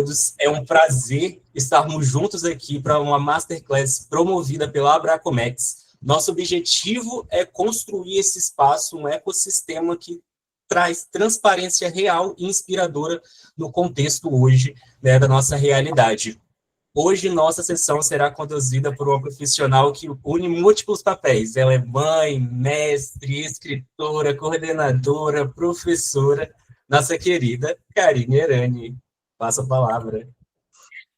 todos. É um prazer estarmos juntos aqui para uma masterclass promovida pela Abracomex. Nosso objetivo é construir esse espaço, um ecossistema que traz transparência real e inspiradora no contexto hoje, né, da nossa realidade. Hoje, nossa sessão será conduzida por uma profissional que une múltiplos papéis. Ela é mãe, mestre, escritora, coordenadora, professora, nossa querida Karine Erani. Passa a palavra.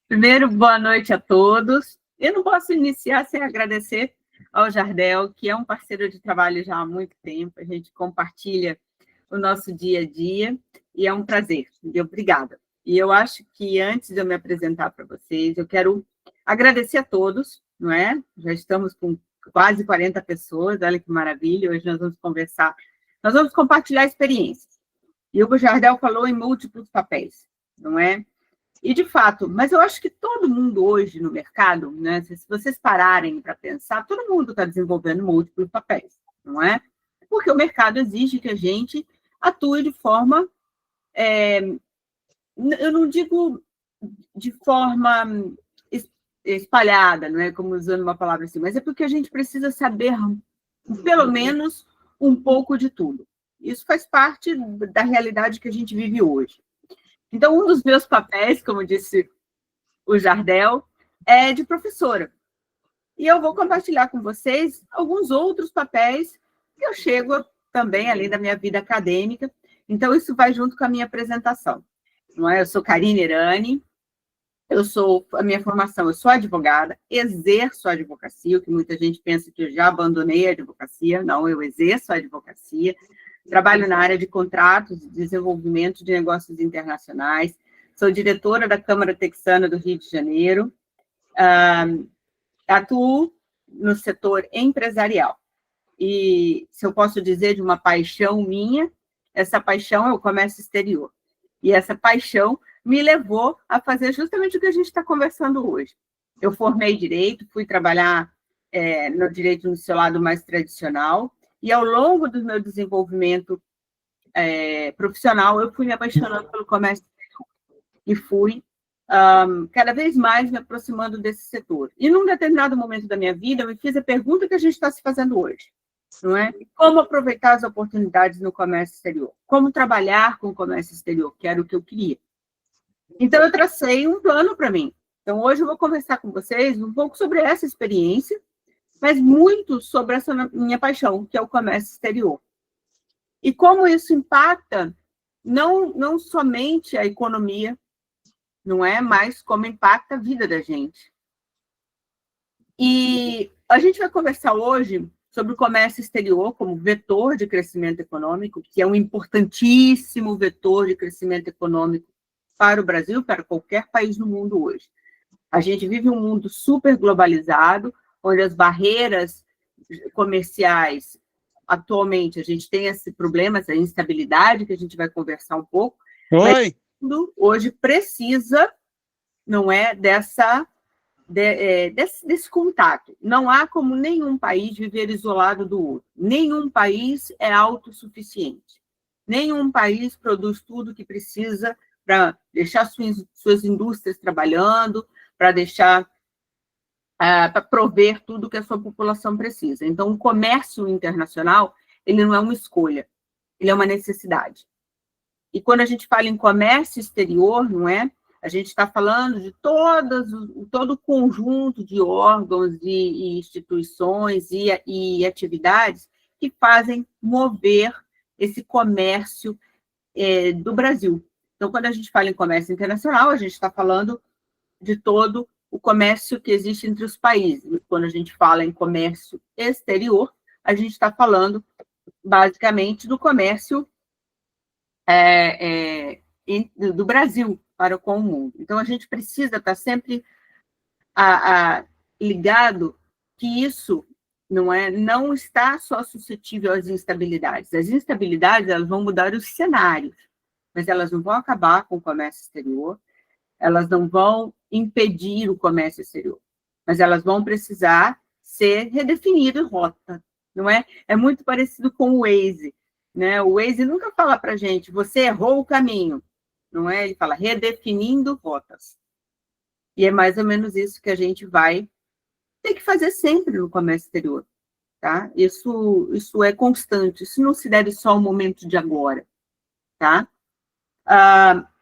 Primeiro, boa noite a todos. Eu não posso iniciar sem agradecer ao Jardel, que é um parceiro de trabalho já há muito tempo. A gente compartilha o nosso dia a dia e é um prazer. Obrigada. E eu acho que, antes de eu me apresentar para vocês, eu quero agradecer a todos, não é? Já estamos com quase 40 pessoas, olha que maravilha. Hoje nós vamos conversar, nós vamos compartilhar experiências. E o Jardel falou em múltiplos papéis, não é? E, de fato, mas eu acho que todo mundo hoje no mercado, né, se vocês pararem para pensar, todo mundo está desenvolvendo múltiplos papéis, não é? Porque o mercado exige que a gente atue de forma... eu não digo de forma espalhada, não é como usando uma palavra assim, mas é porque a gente precisa saber, pelo menos, um pouco de tudo. Isso faz parte da realidade que a gente vive hoje. Então, um dos meus papéis, como disse o Jardel, é de professora. E eu vou compartilhar com vocês alguns outros papéis que eu chego também, além da minha vida acadêmica. Então, isso vai junto com a minha apresentação. Não é? Eu sou Karine Erani, a minha formação, eu sou advogada, exerço a advocacia, o que muita gente pensa que eu já abandonei a advocacia. Não, eu exerço a advocacia, trabalho na área de contratos e desenvolvimento de negócios internacionais, sou diretora da Câmara Texana do Rio de Janeiro, atuo no setor empresarial. E, se eu posso dizer de uma paixão minha, essa paixão é o comércio exterior. E essa paixão me levou a fazer justamente o que a gente está conversando hoje. Eu formei Direito, fui trabalhar no Direito no seu lado mais tradicional, e ao longo do meu desenvolvimento profissional, eu fui me apaixonando pelo comércio exterior. E fui cada vez mais me aproximando desse setor. E num determinado momento da minha vida, eu me fiz a pergunta que a gente está se fazendo hoje. Não é? Como aproveitar as oportunidades no comércio exterior? Como trabalhar com o comércio exterior, que era o que eu queria. Então, eu tracei um plano para mim. Então, hoje eu vou conversar com vocês um pouco sobre essa experiência, mas muito sobre essa minha paixão, que é o comércio exterior. E como isso impacta não somente a economia, não é? Mas como impacta a vida da gente. E a gente vai conversar hoje sobre o comércio exterior como vetor de crescimento econômico, que é um importantíssimo vetor de crescimento econômico para o Brasil, para qualquer país no mundo hoje. A gente vive um mundo super globalizado, onde as barreiras comerciais, atualmente, a gente tem esse problema, essa instabilidade, que a gente vai conversar um pouco. Mas o mundo hoje precisa, não é, desse contato. Não há como nenhum país viver isolado do outro. Nenhum país é autossuficiente. Nenhum país produz tudo que precisa para deixar suas indústrias trabalhando, para prover tudo que a sua população precisa. Então, o comércio internacional, ele não é uma escolha, ele é uma necessidade. E quando a gente fala em comércio exterior, não é? A gente está falando de todo o conjunto de órgãos e instituições e atividades que fazem mover esse comércio do Brasil. Então, quando a gente fala em comércio internacional, a gente está falando de todo o comércio que existe entre os países. Quando a gente fala em comércio exterior, a gente está falando, basicamente, do comércio do Brasil para com o mundo. Então, a gente precisa estar sempre ligado que isso não está só suscetível às instabilidades. As instabilidades, elas vão mudar os cenários, mas elas não vão acabar com o comércio exterior, elas não vão impedir o comércio exterior, mas elas vão precisar ser redefinidas rota, não é? É muito parecido com o Waze, né? O Waze nunca fala para a gente, você errou o caminho, não é? Ele fala redefinindo rotas. E é mais ou menos isso que a gente vai ter que fazer sempre no comércio exterior, tá? Isso é constante, isso não se deve só ao momento de agora, tá?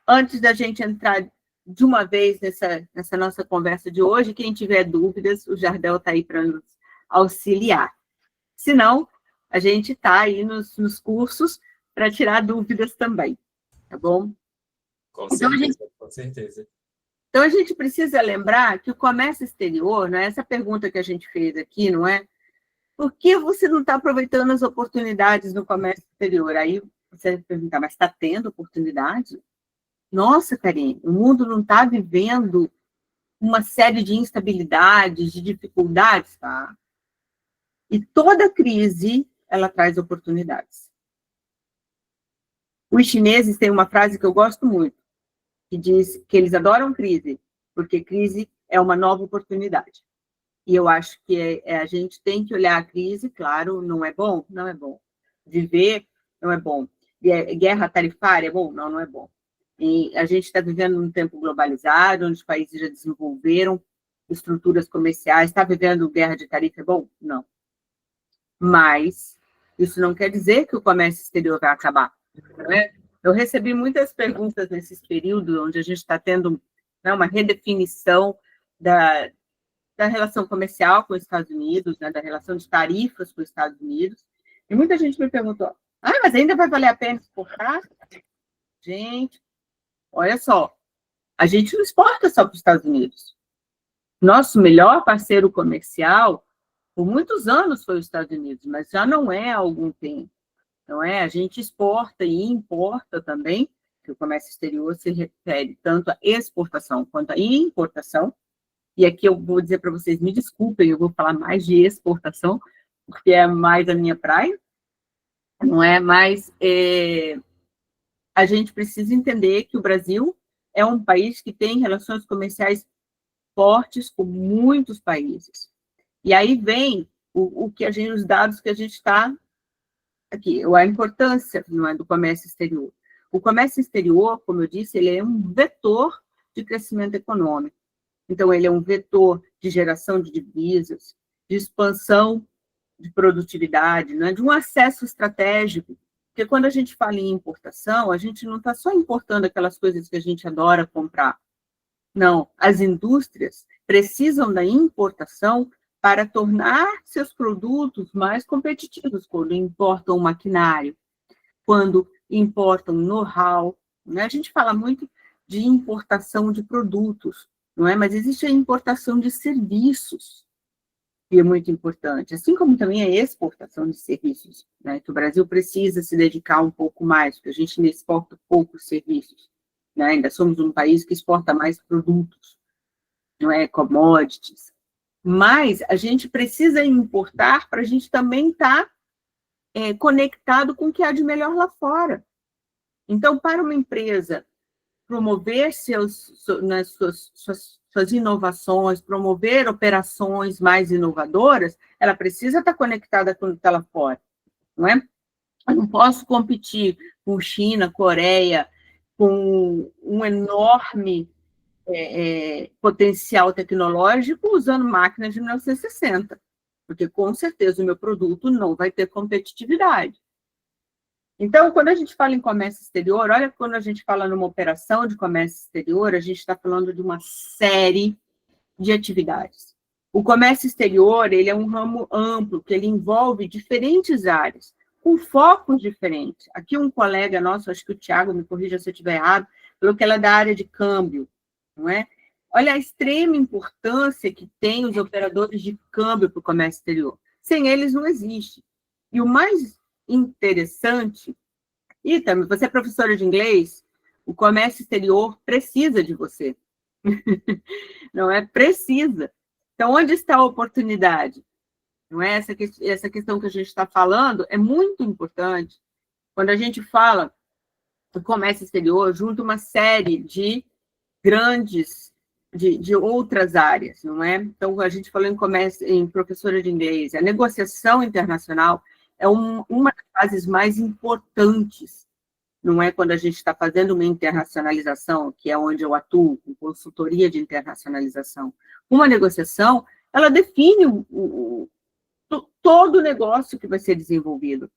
Antes da gente entrar de uma vez nessa nossa conversa de hoje, quem tiver dúvidas, o Jardel está aí para nos auxiliar. Se não, a gente está aí nos cursos para tirar dúvidas também, tá bom? Com certeza, com certeza. Então, a gente precisa lembrar que o comércio exterior, não é essa pergunta que a gente fez aqui, não é? Por que você não está aproveitando as oportunidades no comércio exterior? Aí você vai perguntar, mas está tendo oportunidade? Nossa, Karine, o mundo não está vivendo uma série de instabilidades, de dificuldades, tá? E toda crise, ela traz oportunidades. Os chineses têm uma frase que eu gosto muito, que diz que eles adoram crise, porque crise é uma nova oportunidade. E eu acho que a gente tem que olhar a crise, claro, não é bom? Não é bom. Viver não é bom. Guerra tarifária é bom? Não, não é bom. E a gente está vivendo num tempo globalizado, onde os países já desenvolveram estruturas comerciais. Está vivendo guerra de tarifa é bom? Não. Mas isso não quer dizer que o comércio exterior vai acabar, não é? Eu recebi muitas perguntas nesses períodos onde a gente está tendo, né, uma redefinição da relação comercial com os Estados Unidos, né, da relação de tarifas com os Estados Unidos, e muita gente me perguntou, mas ainda vai valer a pena exportar? Gente, olha só, a gente não exporta só para os Estados Unidos. Nosso melhor parceiro comercial, por muitos anos, foi os Estados Unidos, mas já não é há algum tempo. Não é? A gente exporta e importa também, que o comércio exterior se refere tanto à exportação quanto à importação. E aqui eu vou dizer para vocês, me desculpem, eu vou falar mais de exportação, porque é mais a minha praia, não é? Mas a gente precisa entender que o Brasil é um país que tem relações comerciais fortes com muitos países. E aí vem os dados que a gente está aqui, a importância, não é, do comércio exterior. O comércio exterior, como eu disse, ele é um vetor de crescimento econômico. Então, ele é um vetor de geração de divisas, de expansão de produtividade, né, de um acesso estratégico. Porque quando a gente fala em importação, a gente não está só importando aquelas coisas que a gente adora comprar. Não, as indústrias precisam da importação para tornar seus produtos mais competitivos, quando importam maquinário, quando importam know-how, né? A gente fala muito de importação de produtos, não é? Mas existe a importação de serviços, que é muito importante, assim como também a exportação de serviços, né? Que o Brasil precisa se dedicar um pouco mais, porque a gente ainda exporta poucos serviços, né? Ainda somos um país que exporta mais produtos, não é? Commodities. Mas a gente precisa importar para a gente também estar conectado com o que há de melhor lá fora. Então, para uma empresa promover suas inovações, promover operações mais inovadoras, ela precisa estar conectada com o que está lá fora, não é? Eu não posso competir com China, Coreia, com um enorme potencial tecnológico usando máquinas de 1960, porque com certeza o meu produto não vai ter competitividade. Então, quando a gente fala em comércio exterior, olha, quando a gente fala numa operação de comércio exterior, a gente está falando de uma série de atividades. O comércio exterior, ele é um ramo amplo, que ele envolve diferentes áreas, com focos diferentes. Aqui um colega nosso, acho que o Thiago, me corrija se eu estiver errado, falou que ela é da área de câmbio, não é? Olha a extrema importância que tem os operadores de câmbio para o comércio exterior. Sem eles não existe. E o mais interessante, e também, você é professora de inglês, o comércio exterior precisa de você. Não é? Precisa. Então, onde está a oportunidade? Não é? Essa questão que a gente está falando é muito importante. Quando a gente fala do comércio exterior, junto uma série de grandes, de outras áreas, não é? Então, a gente falou em professora de inglês, a negociação internacional é uma das fases mais importantes não é quando a gente está fazendo uma internacionalização, que é onde eu atuo, com consultoria de internacionalização. Uma negociação, ela define todo o negócio que vai ser desenvolvido.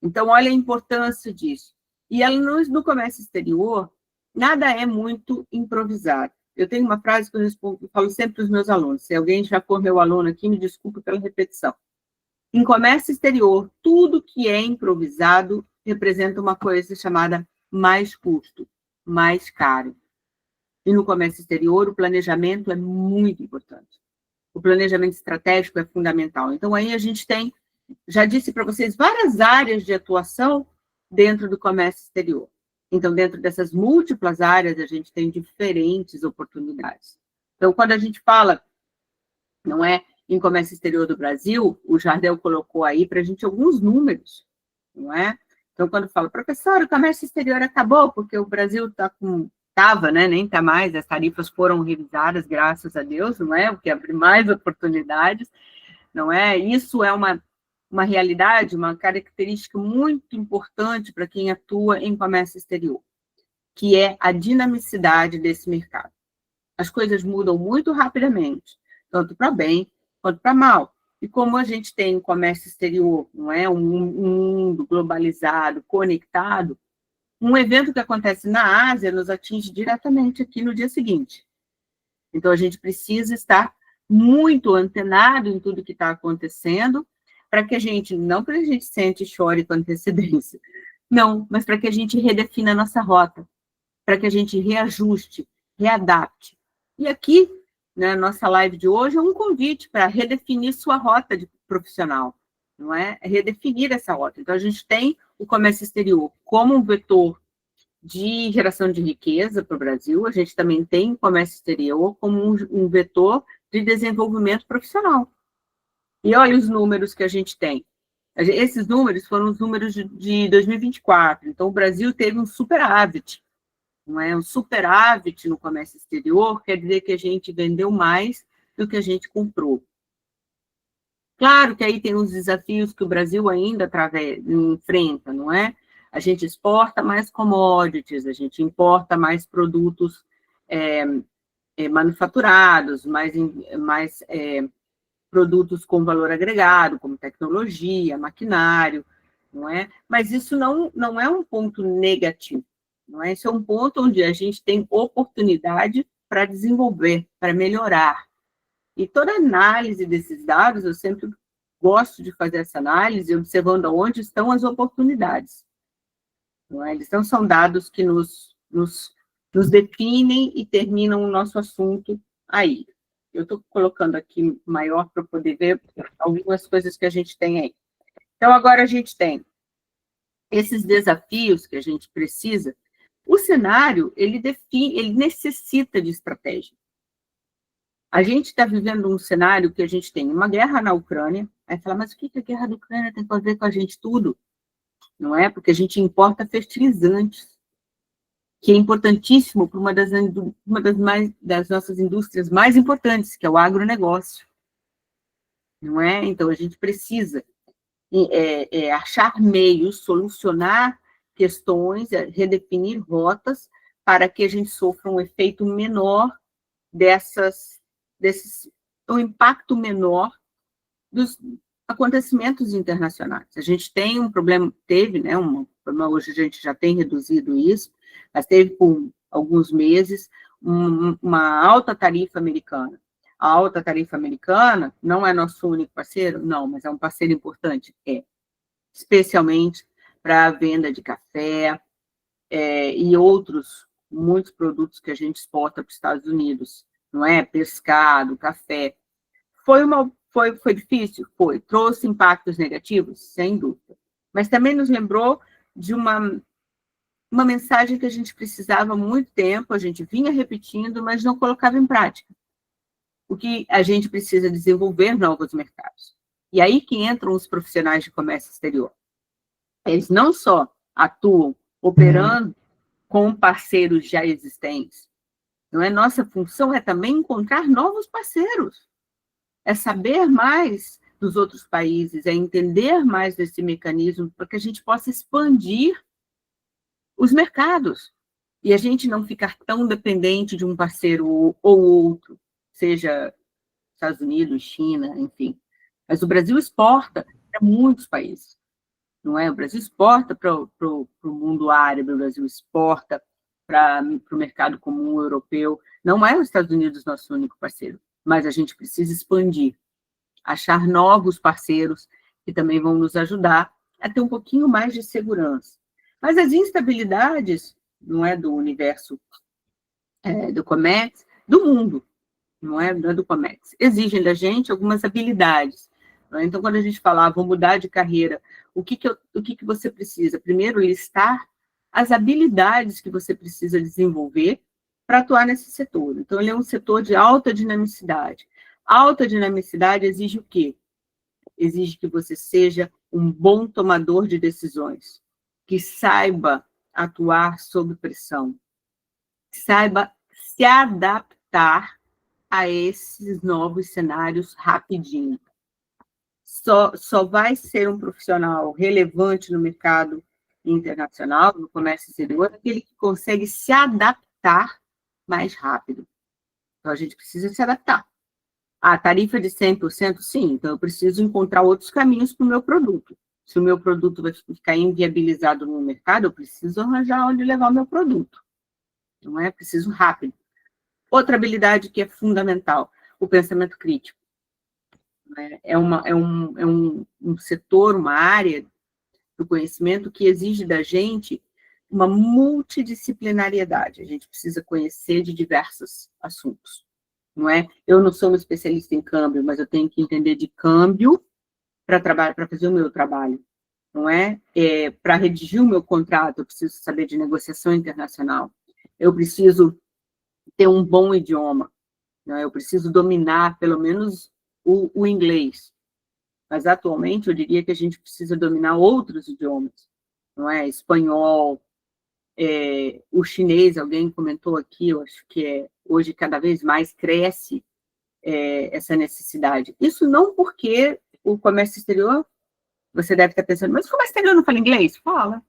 Então, olha a importância disso. E ela, no comércio exterior, nada é muito improvisado. Eu tenho uma frase que eu falo sempre para os meus alunos. Se alguém já for meu aluno aqui, me desculpe pela repetição. Em comércio exterior, tudo que é improvisado representa uma coisa chamada mais custo, mais caro. E no comércio exterior, o planejamento é muito importante. O planejamento estratégico é fundamental. Então, aí a gente tem, já disse para vocês, várias áreas de atuação dentro do comércio exterior. Então, dentro dessas múltiplas áreas, a gente tem diferentes oportunidades. Então, quando a gente fala, não é, em comércio exterior do Brasil, o Jardel colocou aí para a gente alguns números, não é? Então, quando fala, professor, o comércio exterior acabou, porque o Brasil estava, né, nem está mais, as tarifas foram revisadas, graças a Deus, não é? O que abre mais oportunidades, não é? Isso é uma realidade, uma característica muito importante para quem atua em comércio exterior, que é a dinamicidade desse mercado. As coisas mudam muito rapidamente, tanto para bem quanto para mal. E como a gente tem um comércio exterior, não é, um mundo globalizado, conectado, um evento que acontece na Ásia nos atinge diretamente aqui no dia seguinte. Então, a gente precisa estar muito antenado em tudo que está acontecendo, para que a gente, não para a gente sente e chore com antecedência, não, mas para que a gente redefina a nossa rota, para que a gente reajuste, readapte. E aqui, né, nossa live de hoje é um convite para redefinir sua rota de profissional, não é? É redefinir essa rota. Então, a gente tem o comércio exterior como um vetor de geração de riqueza para o Brasil, a gente também tem o comércio exterior como um vetor de desenvolvimento profissional. E olha os números que a gente tem. Esses números foram os números de 2024. Então, o Brasil teve um superávit. Não é? Um superávit no comércio exterior quer dizer que a gente vendeu mais do que a gente comprou. Claro que aí tem os desafios que o Brasil ainda enfrenta, não é? A gente exporta mais commodities, a gente importa mais produtos manufaturados, mais produtos com valor agregado, como tecnologia, maquinário, não é? Mas isso não é um ponto negativo, não é? Isso é um ponto onde a gente tem oportunidade para desenvolver, para melhorar. E toda análise desses dados, eu sempre gosto de fazer essa análise, observando onde estão as oportunidades. Não é? Eles não são dados que nos definem e terminam o nosso assunto aí. Eu estou colocando aqui maior para poder ver algumas coisas que a gente tem aí. Então, agora a gente tem esses desafios que a gente precisa. O cenário, ele necessita de estratégia. A gente está vivendo um cenário que a gente tem uma guerra na Ucrânia. Aí fala, mas o que a guerra da Ucrânia tem a ver com a gente? Tudo. Não é? Porque a gente importa fertilizantes, que é importantíssimo para uma das nossas indústrias mais importantes, que é o agronegócio. Não é? Então, a gente precisa achar meios, solucionar questões, redefinir rotas, para que a gente sofra um efeito menor um impacto menor dos acontecimentos internacionais. A gente tem um problema, né, hoje a gente já tem reduzido isso, mas teve por alguns meses uma alta tarifa americana. A alta tarifa americana não é nosso único parceiro? Não, mas é um parceiro importante, especialmente para a venda de café e muitos produtos que a gente exporta para os Estados Unidos, não é? Pescado, café. Foi difícil? Foi. Trouxe impactos negativos? Sem dúvida. Mas também nos lembrou de uma mensagem que a gente precisava há muito tempo, a gente vinha repetindo, mas não colocava em prática. O que a gente precisa desenvolver novos mercados. E aí que entram os profissionais de comércio exterior. Eles não só atuam operando com parceiros já existentes, não é? Nossa função é também encontrar novos parceiros. É saber mais dos outros países, é entender mais desse mecanismo para que a gente possa expandir os mercados, e a gente não ficar tão dependente de um parceiro ou outro, seja Estados Unidos, China, enfim. Mas o Brasil exporta para muitos países, não é? O Brasil exporta para o mundo árabe, o Brasil exporta para o mercado comum europeu. Não é os Estados Unidos nosso único parceiro, mas a gente precisa expandir, achar novos parceiros que também vão nos ajudar a ter um pouquinho mais de segurança. Mas as instabilidades, não é do universo do Comex, do mundo, não é do Comex, exigem da gente algumas habilidades. É? Então, quando a gente fala, vou mudar de carreira, o que você precisa? Primeiro, listar as habilidades que você precisa desenvolver para atuar nesse setor. Então, ele é um setor de alta dinamicidade. Alta dinamicidade exige o quê? Exige que você seja um bom tomador de decisões, que saiba atuar sob pressão, que saiba se adaptar a esses novos cenários rapidinho. Só vai ser um profissional relevante no mercado internacional, no comércio exterior, aquele que consegue se adaptar mais rápido. Então, a gente precisa se adaptar. A tarifa de 100%, sim, então eu preciso encontrar outros caminhos para o meu produto. Se o meu produto vai ficar inviabilizado no mercado, eu preciso arranjar onde levar o meu produto. Não é preciso rápido. Outra habilidade que é fundamental, o pensamento crítico. É um setor, uma área do conhecimento que exige da gente uma multidisciplinariedade. A gente precisa conhecer de diversos assuntos. Não é? Eu não sou uma especialista em câmbio, mas eu tenho que entender de câmbio para fazer o meu trabalho. Não é? Para redigir o meu contrato, eu preciso saber de negociação internacional. Eu preciso ter um bom idioma. Não é? Eu preciso dominar, pelo menos, o inglês. Mas, atualmente, eu diria que a gente precisa dominar outros idiomas. Não é? Espanhol, o chinês, alguém comentou aqui, eu acho que hoje cada vez mais cresce essa necessidade. Isso não porque o comércio exterior, você deve estar pensando, mas o comércio exterior não fala inglês? Fala.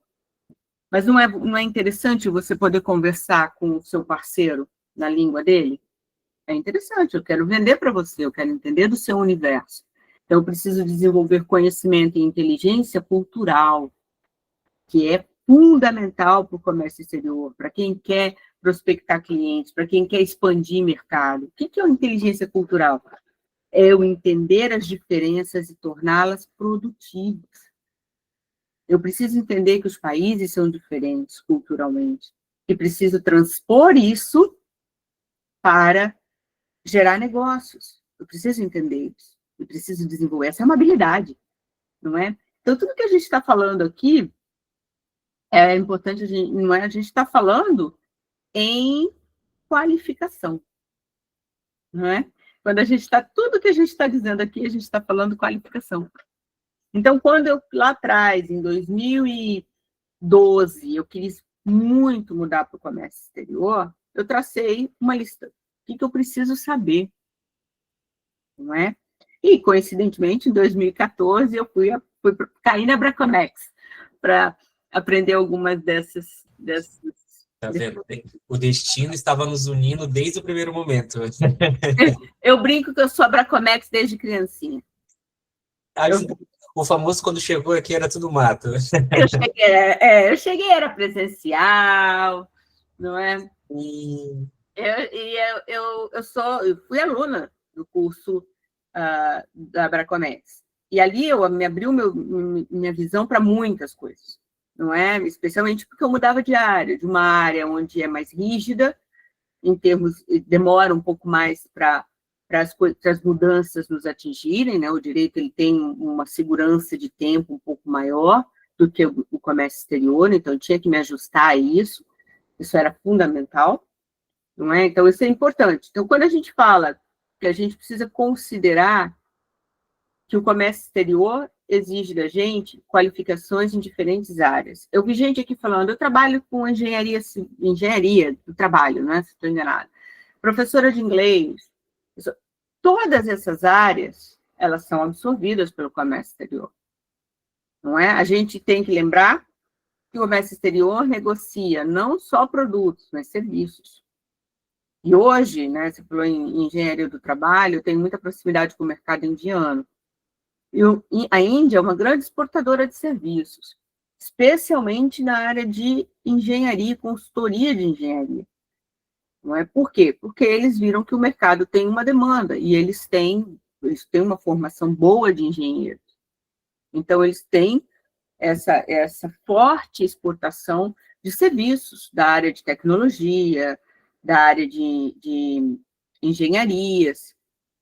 Mas não é interessante você poder conversar com o seu parceiro na língua dele? É interessante, eu quero vender para você, eu quero entender do seu universo. Então, eu preciso desenvolver conhecimento e inteligência cultural, que é fundamental para o comércio exterior, para quem quer prospectar clientes, para quem quer expandir mercado. O que é a inteligência cultural? É eu entender as diferenças e torná-las produtivas. Eu preciso entender que os países são diferentes culturalmente, e preciso transpor isso para gerar negócios. Eu preciso entender isso, eu preciso desenvolver. Essa é uma habilidade, não é? Então, tudo que a gente está falando aqui é importante, não é? A gente está falando em qualificação, não é? Quando a gente está, tudo que a gente está dizendo aqui, a gente está falando qualificação. Então, quando eu, lá atrás, em 2012, eu quis muito mudar para o comércio exterior, eu tracei uma lista. O que eu preciso saber, não é? E, coincidentemente, em 2014, eu caí na Bracomex para aprender algumas dessas. Tá vendo? O destino estava nos unindo desde o primeiro momento. Eu brinco que eu sou a Bracomex desde criancinha. O famoso, quando chegou aqui, era tudo mato. Eu cheguei, era presencial, não é? Eu fui aluna do curso da Bracomex. E ali me abriu minha visão para muitas coisas, não é? Especialmente porque eu mudava de área, de uma área onde é mais rígida, em termos, demora um pouco mais para as mudanças nos atingirem, né? O direito ele tem uma segurança de tempo um pouco maior do que o comércio exterior, então eu tinha que me ajustar a isso era fundamental, não é? Então, isso é importante. Então, quando a gente fala que a gente precisa considerar que o comércio exterior exige da gente qualificações em diferentes áreas. Eu vi gente aqui falando, eu trabalho com engenharia do trabalho, né? Se estou enganada. Professora de inglês. Todas essas áreas, elas são absorvidas pelo comércio exterior. Não é? A gente tem que lembrar que o comércio exterior negocia não só produtos, mas serviços. E hoje, né, você falou em engenharia do trabalho, tem muita proximidade com o mercado indiano. E a Índia é uma grande exportadora de serviços, especialmente na área de engenharia, consultoria de engenharia. Não é? Por quê? Porque eles viram que o mercado tem uma demanda e eles têm uma formação boa de engenheiros. Então, eles têm essa forte exportação de serviços da área de tecnologia, da área de engenharias.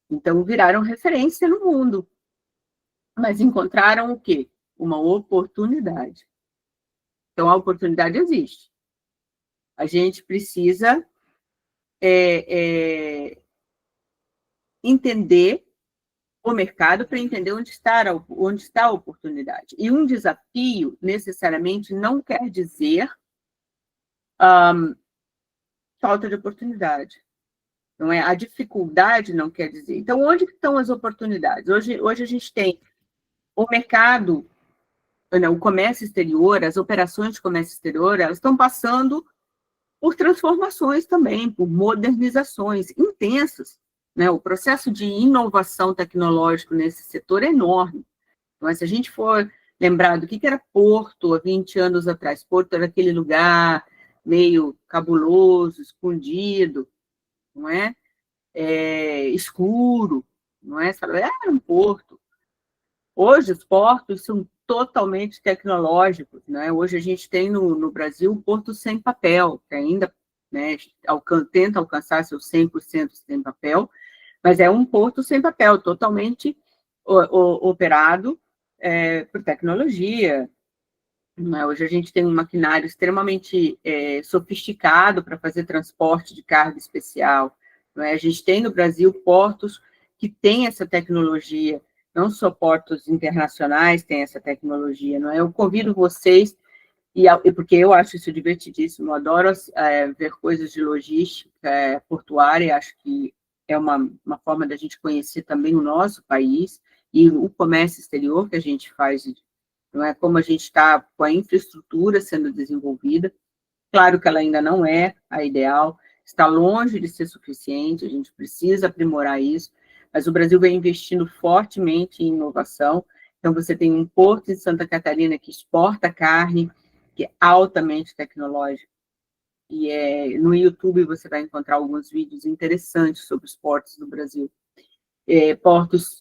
Então, viraram referência no mundo. Mas encontraram o quê? Uma oportunidade. Então, a oportunidade existe. A gente precisa entender o mercado para entender onde está a oportunidade. E um desafio, necessariamente, não quer dizer falta de oportunidade. Não é? A dificuldade não quer dizer. Então, onde estão as oportunidades? Hoje a gente tem o mercado, o comércio exterior, as operações de comércio exterior, elas estão passando por transformações também, por modernizações intensas. Né? O processo de inovação tecnológica nesse setor é enorme. Mas se a gente for lembrar do que era Porto há 20 anos atrás, Porto era aquele lugar meio cabuloso, escondido, não é? Escuro, não é? Era um porto. Hoje os portos são totalmente tecnológicos, né? Hoje a gente tem no Brasil um porto sem papel, que ainda, né, tenta alcançar seus 100% sem papel, mas é um porto sem papel, totalmente operado por tecnologia. Né? Hoje a gente tem um maquinário extremamente sofisticado para fazer transporte de carga especial. Não é? A gente tem no Brasil portos que têm essa tecnologia, não só portos internacionais têm essa tecnologia. Não é? Eu convido vocês, porque eu acho isso divertidíssimo, eu adoro ver coisas de logística portuária, acho que é uma forma da gente conhecer também o nosso país e o comércio exterior que a gente faz, não é? Como a gente está com a infraestrutura sendo desenvolvida. Claro que ela ainda não é a ideal, está longe de ser suficiente, a gente precisa aprimorar isso, mas o Brasil vem investindo fortemente em inovação. Então, você tem um porto em Santa Catarina que exporta carne, que é altamente tecnológico. E no YouTube você vai encontrar alguns vídeos interessantes sobre os portos do Brasil.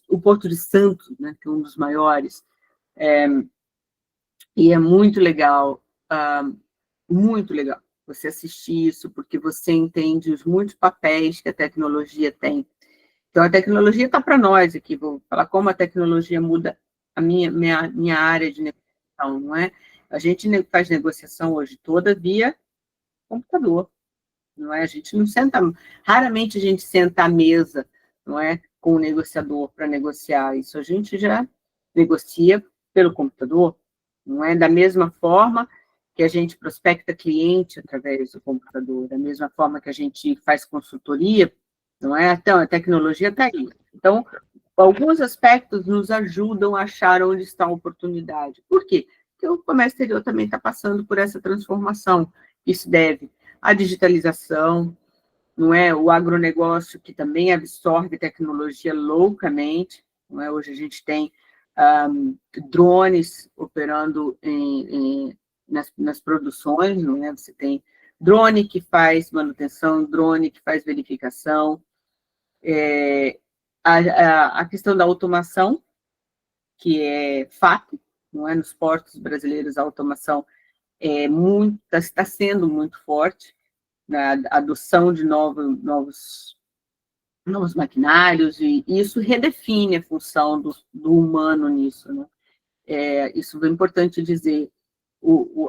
O Porto de Santos, né, que é um dos maiores, e é muito legal você assistir isso, porque você entende os muitos papéis que a tecnologia tem. Então, a tecnologia está para nós aqui, vou falar como a tecnologia muda a minha área de negociação, não é? A gente faz negociação hoje toda via computador, não é? A gente não senta, raramente a gente senta à mesa, não é? Com o negociador para negociar, isso a gente já negocia pelo computador, não é? Da mesma forma que a gente prospecta cliente através do computador, da mesma forma que a gente faz consultoria, não é? Então, a tecnologia está aí. Então, alguns aspectos nos ajudam a achar onde está a oportunidade. Por quê? Porque o comércio exterior também está passando por essa transformação. Isso deve à digitalização, não é? O agronegócio, que também absorve tecnologia loucamente, não é? Hoje a gente tem drones operando nas produções, não é? Você tem drone que faz manutenção, drone que faz verificação, a questão da automação, que é fato, não é? Nos portos brasileiros a automação está sendo muito forte, na adoção de novos maquinários, e isso redefine a função do humano nisso, né? Isso é importante dizer.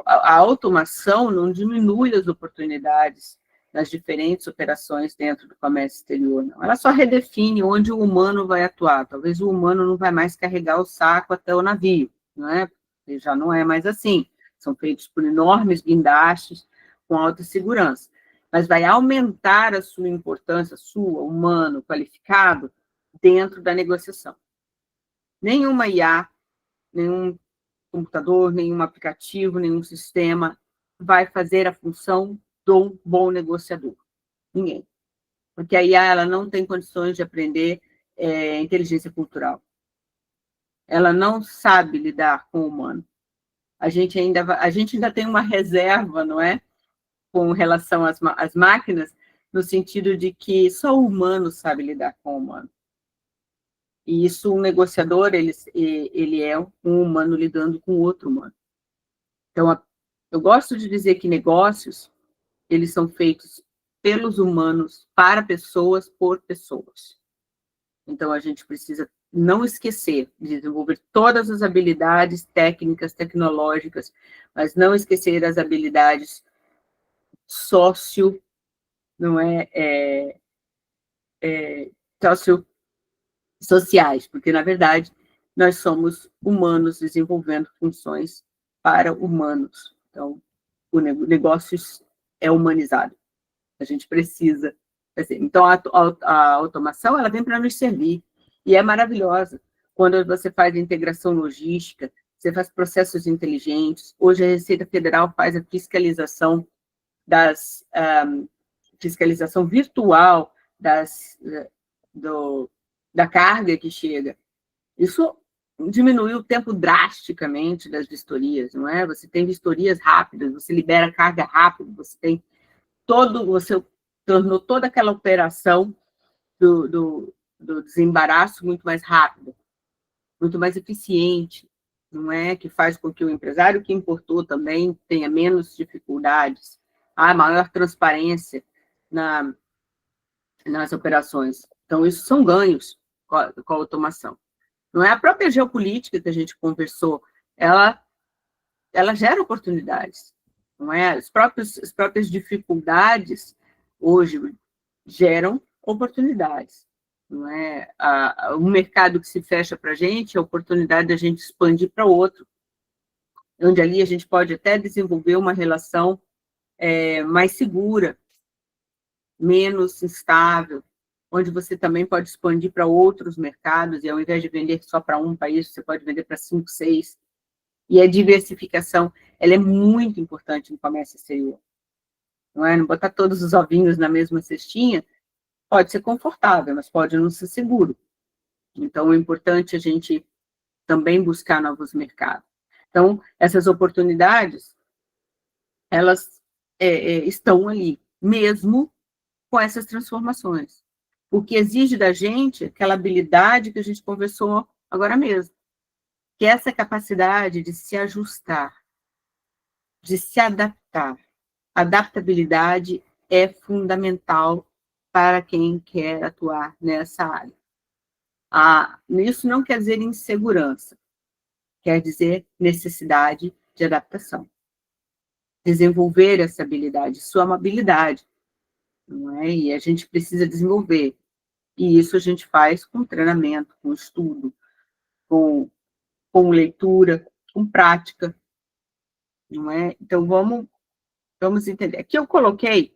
A automação não diminui as oportunidades nas diferentes operações dentro do comércio exterior, não. Ela só redefine onde o humano vai atuar. Talvez o humano não vai mais carregar o saco até o navio, não é? Ele já não é mais assim. São feitos por enormes guindastes com alta segurança. Mas vai aumentar a sua importância, humano, qualificado, dentro da negociação. Nenhuma IA, nenhum computador, nenhum aplicativo, nenhum sistema vai fazer a função do bom negociador. Ninguém. Porque a IA ela não tem condições de aprender inteligência cultural. Ela não sabe lidar com o humano. A gente ainda tem uma reserva, não é? Com relação às máquinas, no sentido de que só o humano sabe lidar com o humano. E isso, um negociador, ele é um humano lidando com outro humano. Então, eu gosto de dizer que negócios, eles são feitos pelos humanos, para pessoas, por pessoas. Então, a gente precisa não esquecer de desenvolver todas as habilidades técnicas, tecnológicas, mas não esquecer as habilidades não é, sociais, porque, na verdade, nós somos humanos desenvolvendo funções para humanos. Então, o negócio é humanizado. A gente precisa fazer. Então, a automação, ela vem para nos servir, e é maravilhosa. Quando você faz integração logística, você faz processos inteligentes. Hoje, a Receita Federal faz a fiscalização fiscalização virtual da carga que chega. Isso diminuiu o tempo drasticamente das vistorias, não é? Você tem vistorias rápidas, você libera carga rápido, você tornou toda aquela operação do desembaraço muito mais rápida, muito mais eficiente, não é? Que faz com que o empresário que importou também tenha menos dificuldades, há maior transparência nas operações. Então, isso são ganhos com a automação. Não é a própria geopolítica que a gente conversou, ela gera oportunidades, não é? As próprias dificuldades hoje geram oportunidades, não é? O mercado que se fecha para a gente, a oportunidade de a gente expandir para outro, onde ali a gente pode até desenvolver uma relação mais segura, menos instável, onde você também pode expandir para outros mercados, e ao invés de vender só para um país, você pode vender para 5, 6. E a diversificação, ela é muito importante no comércio exterior. Não é? Não botar todos os ovinhos na mesma cestinha, pode ser confortável, mas pode não ser seguro. Então, é importante a gente também buscar novos mercados. Então, essas oportunidades, elas estão ali, mesmo com essas transformações. O que exige da gente aquela habilidade que a gente conversou agora mesmo, que é essa capacidade de se ajustar, de se adaptar. Adaptabilidade é fundamental para quem quer atuar nessa área. Isso não quer dizer insegurança, quer dizer necessidade de adaptação. Desenvolver essa habilidade, isso é uma habilidade, não é? E a gente precisa desenvolver. E isso a gente faz com treinamento, com estudo, com leitura, com prática, não é? Então, vamos entender. Aqui eu coloquei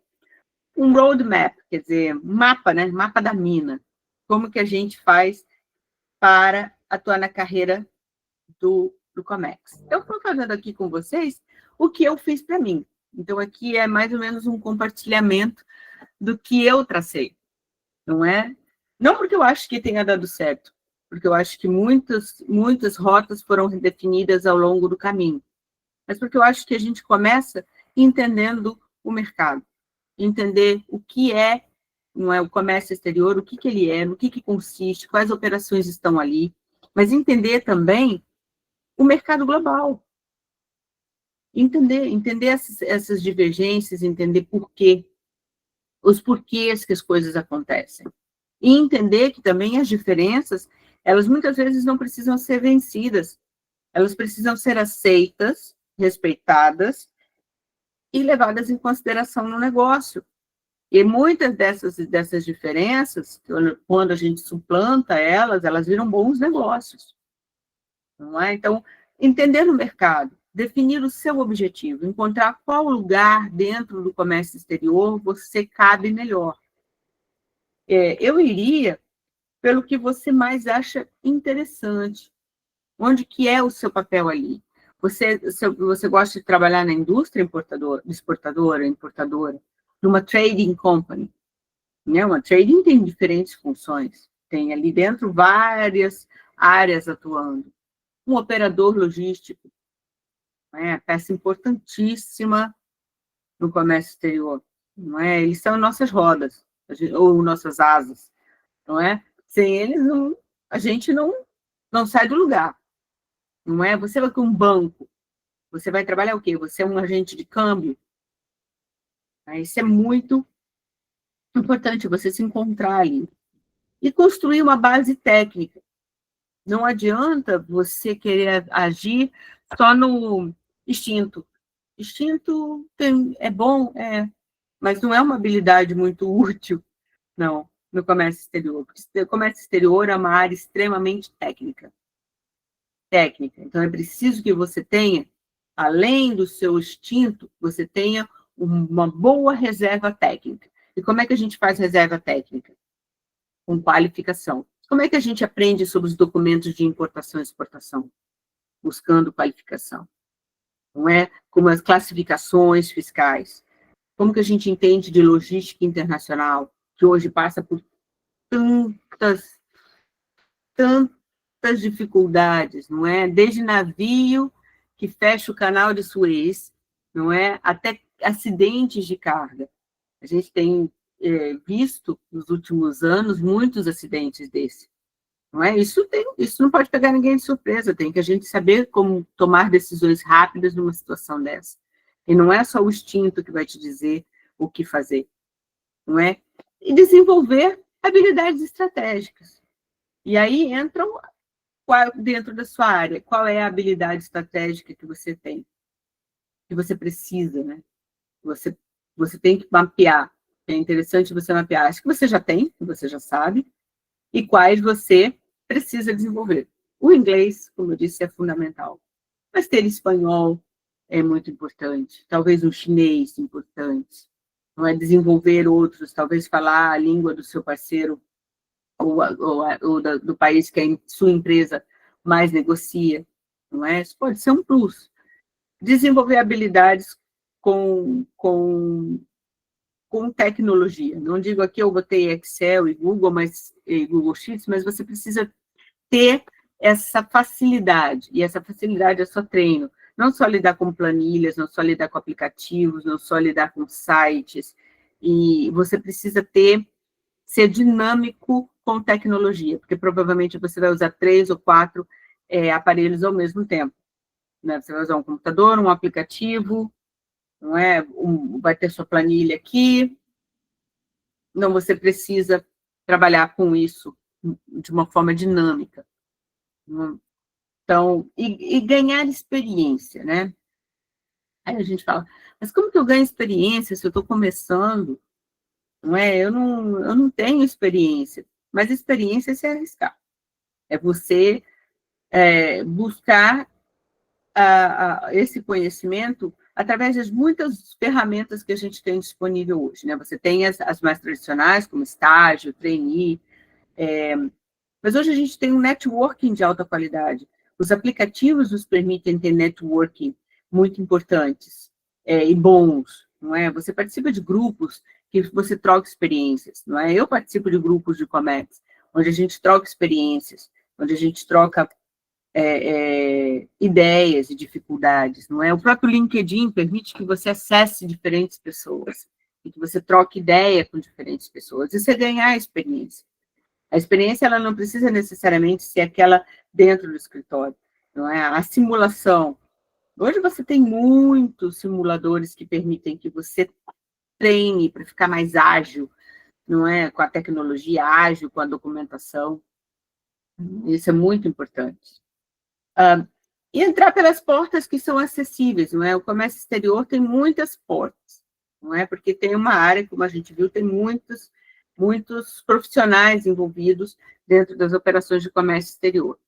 um roadmap, quer dizer, mapa, né? Mapa da mina. Como que a gente faz para atuar na carreira do Comex. Eu estou fazendo aqui com vocês o que eu fiz para mim. Então, aqui é mais ou menos um compartilhamento do que eu tracei, não é? Não porque eu acho que tenha dado certo, porque eu acho que muitas rotas foram redefinidas ao longo do caminho, mas porque eu acho que a gente começa entendendo o mercado, entender o que não é o comércio exterior, o que ele é, no que consiste, quais operações estão ali, mas entender também o mercado global. Entender essas divergências, entender os porquês que as coisas acontecem. E entender que também as diferenças, elas muitas vezes não precisam ser vencidas, elas precisam ser aceitas, respeitadas e levadas em consideração no negócio. E muitas dessas diferenças, quando a gente suplanta elas viram bons negócios. Não é? Então, entender o mercado, definir o seu objetivo, encontrar qual lugar dentro do comércio exterior você cabe melhor. Eu iria pelo que você mais acha interessante. Onde que é o seu papel ali? Você gosta de trabalhar na indústria importadora, numa trading company, né? Uma trading tem diferentes funções, tem ali dentro várias áreas atuando. Um operador logístico, né? Peça importantíssima no comércio exterior, não é? Eles são nossas rodas, ou nossas asas, não é? Sem eles, a gente não sai do lugar, não é? Você vai com um banco, você vai trabalhar o quê? Você é um agente de câmbio? Isso é muito importante, você se encontrar ali. E construir uma base técnica. Não adianta você querer agir só no instinto. Instinto é bom, mas não é uma habilidade muito útil, não, no comércio exterior. Porque o comércio exterior é uma área extremamente técnica. Então, é preciso que você tenha, além do seu instinto, você tenha uma boa reserva técnica. E como é que a gente faz reserva técnica? Com qualificação. Como é que a gente aprende sobre os documentos de importação e exportação? Buscando qualificação. Não é? Como as classificações fiscais. Como que a gente entende de logística internacional, que hoje passa por tantas dificuldades, não é? Desde navio que fecha o canal de Suez, não é? Até acidentes de carga. A gente tem visto nos últimos anos muitos acidentes desses. Não é? Isso não pode pegar ninguém de surpresa, tem que a gente saber como tomar decisões rápidas numa situação dessa. E não é só o instinto que vai te dizer o que fazer, não é? E desenvolver habilidades estratégicas. E aí entram dentro da sua área, qual é a habilidade estratégica que você tem, que você precisa, né? Você tem que mapear. É interessante você mapear. Acho que você já tem, que você já sabe, e quais você precisa desenvolver. O inglês, como eu disse, é fundamental. Mas ter espanhol é muito importante. Talvez um chinês importante. Não é desenvolver outros, talvez falar a língua do seu parceiro ou do país que a sua empresa mais negocia. Não é? Isso pode ser um plus. Desenvolver habilidades com tecnologia. Não digo aqui eu botei Excel e Google Sheets, mas você precisa ter essa facilidade, e essa facilidade é só treino. Não só lidar com planilhas, não só lidar com aplicativos, não só lidar com sites, e você precisa ser dinâmico com tecnologia, porque provavelmente você vai usar 3 ou 4 aparelhos ao mesmo tempo. Né? Você vai usar um computador, um aplicativo, não é? Vai ter sua planilha aqui. Não, você precisa trabalhar com isso de uma forma dinâmica. Então, e ganhar experiência, né? Aí a gente fala, mas como que eu ganho experiência se eu estou começando? Não é? Eu não tenho experiência. Mas experiência é se arriscar. É você buscar esse conhecimento através das muitas ferramentas que a gente tem disponível hoje, né? Você tem as mais tradicionais, como estágio, trainee, mas hoje a gente tem um networking de alta qualidade. Os aplicativos nos permitem ter networking muito importantes e bons, não é? Você participa de grupos que você troca experiências, não é? Eu participo de grupos de Comex, onde a gente troca experiências, onde a gente troca ideias e dificuldades, não é? O próprio LinkedIn permite que você acesse diferentes pessoas e que você troque ideia com diferentes pessoas. Isso é ganhar experiência. A experiência ela não precisa necessariamente ser aquela dentro do escritório, não é? A simulação. Hoje você tem muitos simuladores que permitem que você treine para ficar mais ágil, não é? Com a tecnologia ágil, com a documentação. Isso é muito importante. E entrar pelas portas que são acessíveis, não é? O comércio exterior tem muitas portas, não é? Porque tem uma área, como a gente viu, tem muitos profissionais envolvidos dentro das operações de comércio exterior.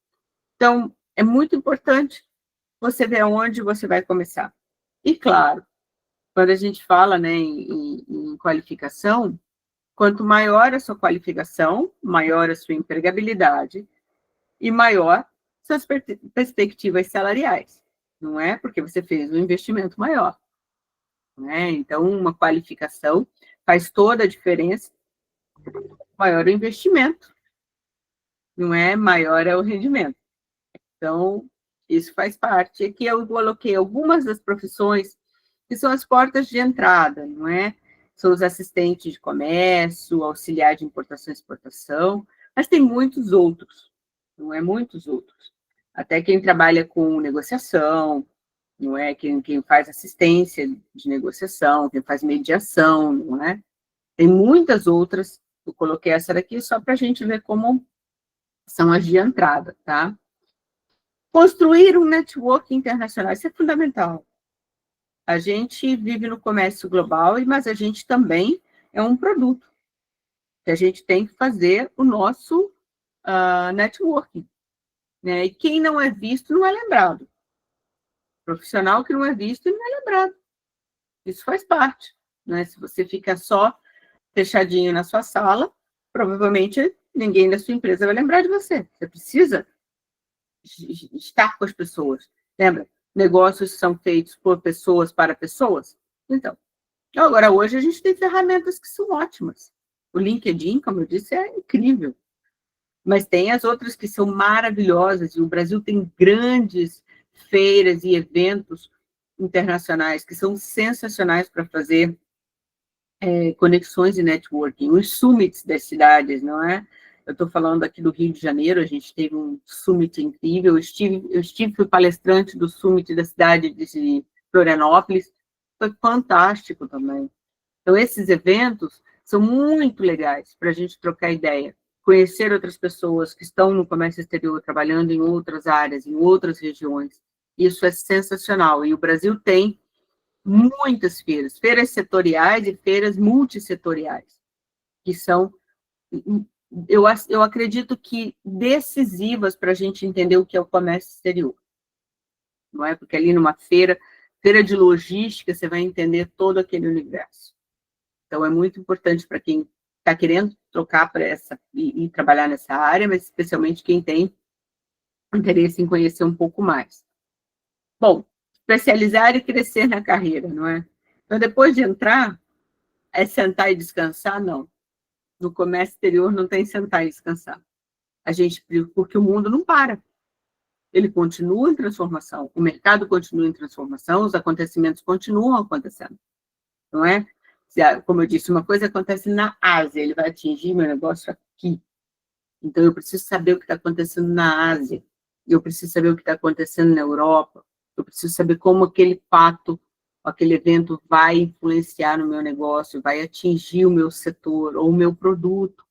Então, é muito importante você ver onde você vai começar. E, claro, quando a gente fala, né, em qualificação, quanto maior a sua qualificação, maior a sua empregabilidade e maior suas perspectivas salariais. não é? Porque você fez um investimento maior, né? Então, uma qualificação faz toda a diferença. Maior o investimento, não é? Maior é o rendimento. Então, isso faz parte. Aqui eu coloquei algumas das profissões que são as portas de entrada, não é? São os assistentes de comércio, auxiliar de importação e exportação, mas tem muitos outros, não é? Muitos outros. Até quem trabalha com negociação, não é? Quem faz assistência de negociação, quem faz mediação, não é? Tem muitas outras, eu coloquei essa daqui só para a gente ver como são as de entrada, tá? Construir um network internacional, isso é fundamental. A gente vive no comércio global, mas a gente também é um produto, que a gente tem que fazer o nosso networking, né? E quem não é visto não é lembrado. Profissional que não é visto não é lembrado. Isso faz parte, né? Se você fica só fechadinho na sua sala, provavelmente ninguém da sua empresa vai lembrar de você. Você precisa estar com as pessoas. Lembra? Negócios são feitos por pessoas para pessoas. Então, agora hoje a gente tem ferramentas que são ótimas. O LinkedIn, como eu disse, é incrível. Mas tem as outras que são maravilhosas, e o Brasil tem grandes feiras e eventos internacionais que são sensacionais para fazer conexões e networking, os summits das cidades, não é? Eu estou falando aqui do Rio de Janeiro, a gente teve um summit incrível, fui palestrante do summit da cidade de Florianópolis, foi fantástico também. Então, esses eventos são muito legais para a gente trocar ideia, conhecer outras pessoas que estão no comércio exterior, trabalhando em outras áreas, em outras regiões. Isso é sensacional, e o Brasil tem muitas feiras setoriais e feiras multissetoriais, que são, eu acredito que decisivas para a gente entender o que é o comércio exterior. Não é? Porque ali numa feira de logística, você vai entender todo aquele universo. Então, é muito importante para quem está querendo trocar para essa e trabalhar nessa área, mas especialmente quem tem interesse em conhecer um pouco mais. Bom, especializar e crescer na carreira, não é? Então, depois de entrar, é sentar e descansar? Não. No comércio exterior não tem sentar e descansar. Porque o mundo não para. Ele continua em transformação, o mercado continua em transformação, os acontecimentos continuam acontecendo, não é? Como eu disse, uma coisa acontece na Ásia, ele vai atingir meu negócio aqui. Então, eu preciso saber o que está acontecendo na Ásia, eu preciso saber o que está acontecendo na Europa, eu preciso saber como aquele fato, aquele evento vai influenciar no meu negócio, vai atingir o meu setor ou o meu produto,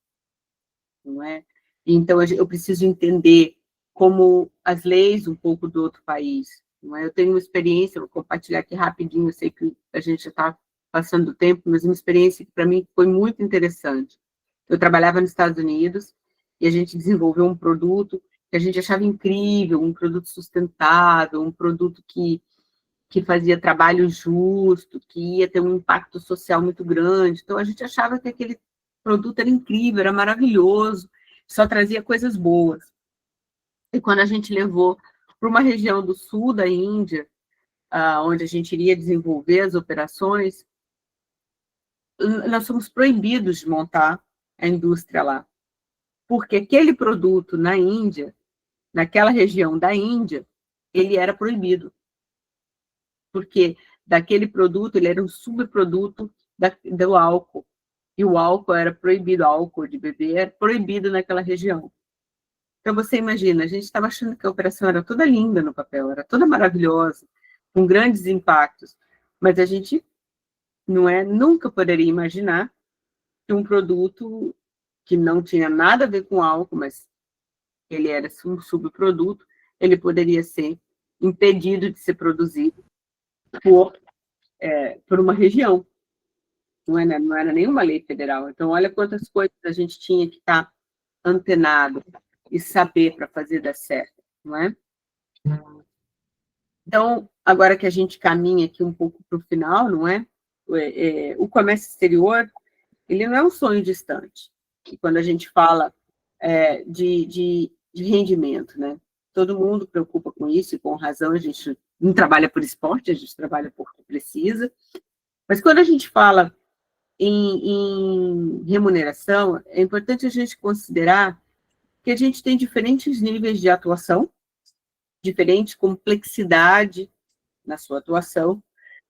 não é? Então, eu preciso entender como as leis um pouco do outro país, não é? Eu tenho uma experiência, vou compartilhar aqui rapidinho, eu sei que a gente já está passando o tempo, mas uma experiência que para mim foi muito interessante. Eu trabalhava nos Estados Unidos e a gente desenvolveu um produto que a gente achava incrível, um produto sustentável, um produto que fazia trabalho justo, que ia ter um impacto social muito grande. Então, a gente achava que aquele produto era incrível, era maravilhoso, só trazia coisas boas. E quando a gente levou para uma região do sul da Índia, onde a gente iria desenvolver as operações, nós fomos proibidos de montar a indústria lá. Porque aquele produto na Índia, naquela região da Índia, ele era proibido. Porque daquele produto, ele era um subproduto do álcool. E o álcool era proibido, o álcool de beber era proibido naquela região. Então, você imagina, a gente estava achando que a operação era toda linda no papel, era toda maravilhosa, com grandes impactos, mas a gente nunca poderia imaginar que um produto que não tinha nada a ver com álcool, mas ele era um subproduto, ele poderia ser impedido de ser produzido por uma região. Não era nenhuma lei federal. Então, olha quantas coisas a gente tinha que estar antenado e saber para fazer dar certo, não é? Então, agora que a gente caminha aqui um pouco para o final, não é? O comércio exterior, ele não é um sonho distante. E quando a gente fala de rendimento, né? Todo mundo preocupa com isso, e com razão a gente não trabalha por esporte, a gente trabalha porque precisa. Mas quando a gente fala em remuneração, é importante a gente considerar que a gente tem diferentes níveis de atuação, diferente complexidade na sua atuação,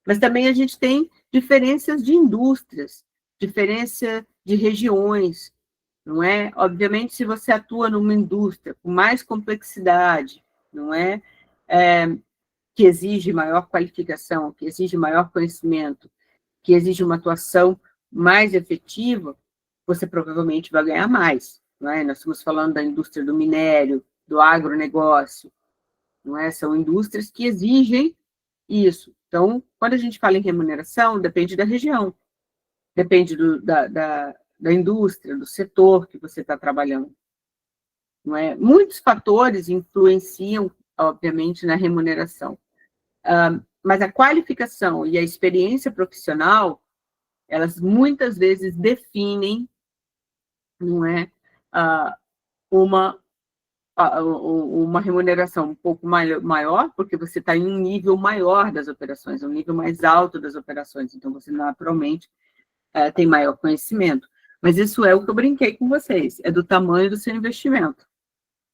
mas também a gente tem diferenças de indústrias, diferença de regiões, não é? Obviamente, se você atua numa indústria com mais complexidade, não é? Que exige maior qualificação, que exige maior conhecimento, que exige uma atuação mais efetiva, você provavelmente vai ganhar mais, não é? Nós estamos falando da indústria do minério, do agronegócio, não é? São indústrias que exigem isso. Então, quando a gente fala em remuneração, depende da região, depende da indústria, do setor que você está trabalhando, não é? Muitos fatores influenciam, obviamente, na remuneração. Mas a qualificação e a experiência profissional, elas muitas vezes definem, não é, uma remuneração um pouco maior, porque você está em um nível maior das operações, um nível mais alto das operações, então você naturalmente tem maior conhecimento. Mas isso é o que eu brinquei com vocês, é do tamanho do seu investimento.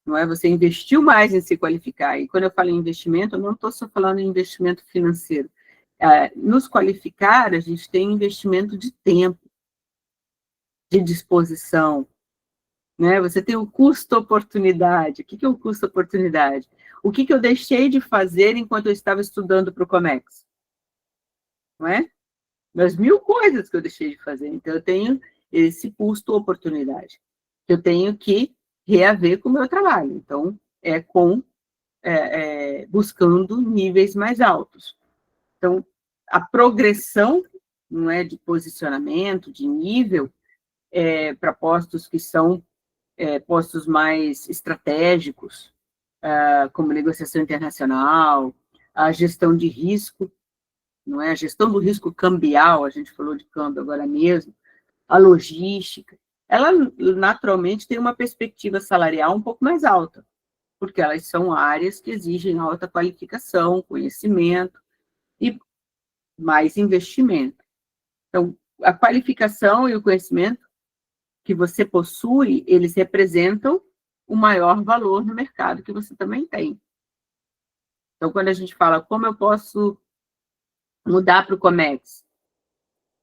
Não é? Você investiu mais em se qualificar. E quando eu falo em investimento, eu não estou só falando em investimento financeiro. Nos qualificar, a gente tem investimento de tempo, de disposição. Né? Você tem o custo-oportunidade. O que é o custo-oportunidade? O que eu deixei de fazer enquanto eu estava estudando para o Comex? Não é? Mas 1000 coisas que eu deixei de fazer. Então, eu tenho esse custo-oportunidade. Eu tenho que reaver com o meu trabalho. Então, buscando níveis mais altos. Então, a progressão, não é, de posicionamento, de nível, para postos que são postos mais estratégicos, como negociação internacional, a gestão de risco, não é? A gestão do risco cambial, a gente falou de câmbio agora mesmo, a logística, ela naturalmente tem uma perspectiva salarial um pouco mais alta, porque elas são áreas que exigem alta qualificação, conhecimento e mais investimento. Então, a qualificação e o conhecimento que você possui, eles representam o maior valor no mercado que você também tem. Então, quando a gente fala como eu posso mudar para o Comex,